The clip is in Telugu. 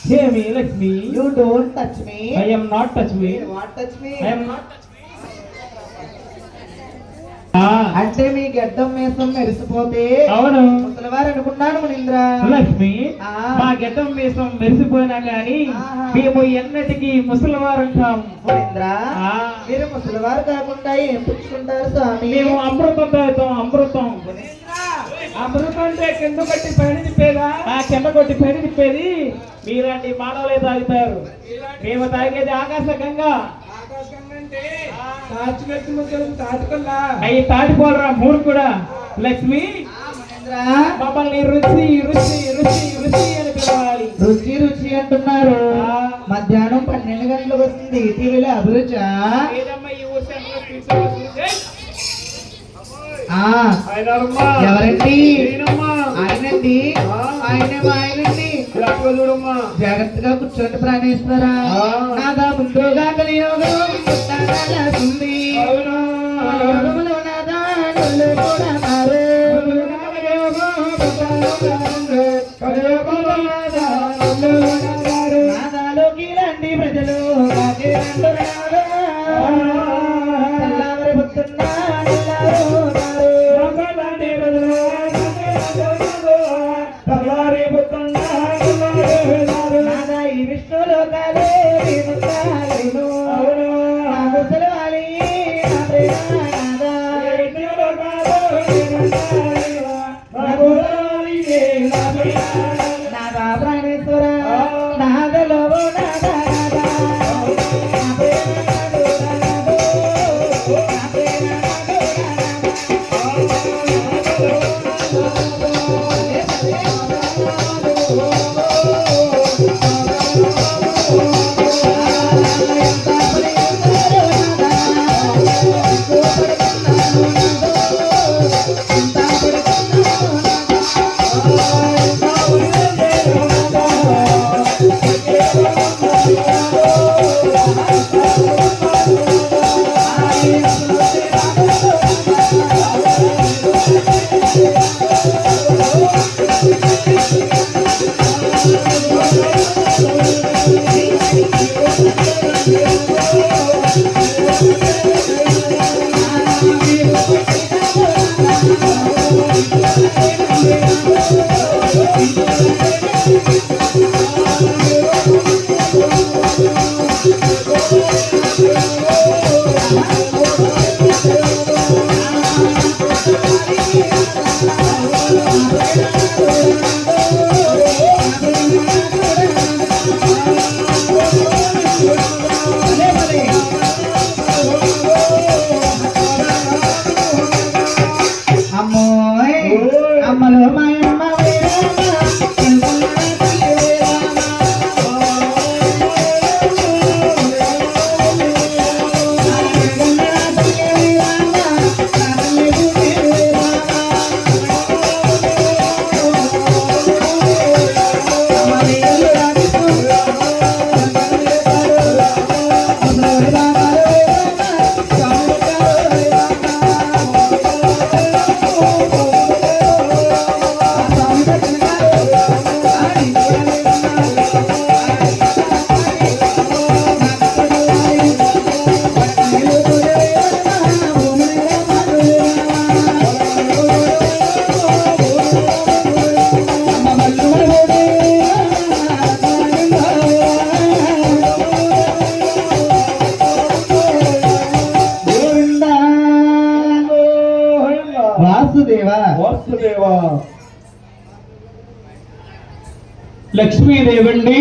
Hear me, Lakshmi. You don't touch me. I am not touch me. What touch me? I am not touch me. అంటే మీ గడ్డం మీసం మెరిసిపోతే అవును ముసలివారు అనుకున్నాను మునీంద్ర. లక్ష్మి మా గడ్డం మీసం మెరిసిపోయినా గాని మేము ఎన్నటికీ ముసలివారం కాము మునీంద్ర. మీరు ముసలివారు కాకుండా ఏం పుచ్చుకుంటారు స్వామి? మేము అమృతం తాగుతాం. అమృతం అమృతం అంటే కింద కొట్టి పైన తిప్పేదా? కింద కొట్టి పైన తిప్పేది మీలాంటి మానవులే తాగుతారు. మేము తాగేది ఆకాశకంగా. అవి తాటిపోలరా మూడు కూడా. లక్ష్మి మమ్మల్ని రుచి రుచి రుచి రుచి అని పిలవాలి. రుచి రుచి అంటున్నారు. మధ్యాహ్నం 12 గంటలకు వస్తుంది టీవీలో అభిరుచా? ఎవరండి? ఆయనండి. ఆయనండి. జాగ్రత్తగా కూర్చోండి ప్రాణేశ్వరా. నాదా ముందుగా కలియోగం ఉంది. నాదాలోకి రండి ప్రజలు. ఈ విష్ణులో కాలే నాదా ప్రాణేశ్వర. నాదలో నాదా అమ్మలో మాయమ్మ లక్ష్మీదేవండి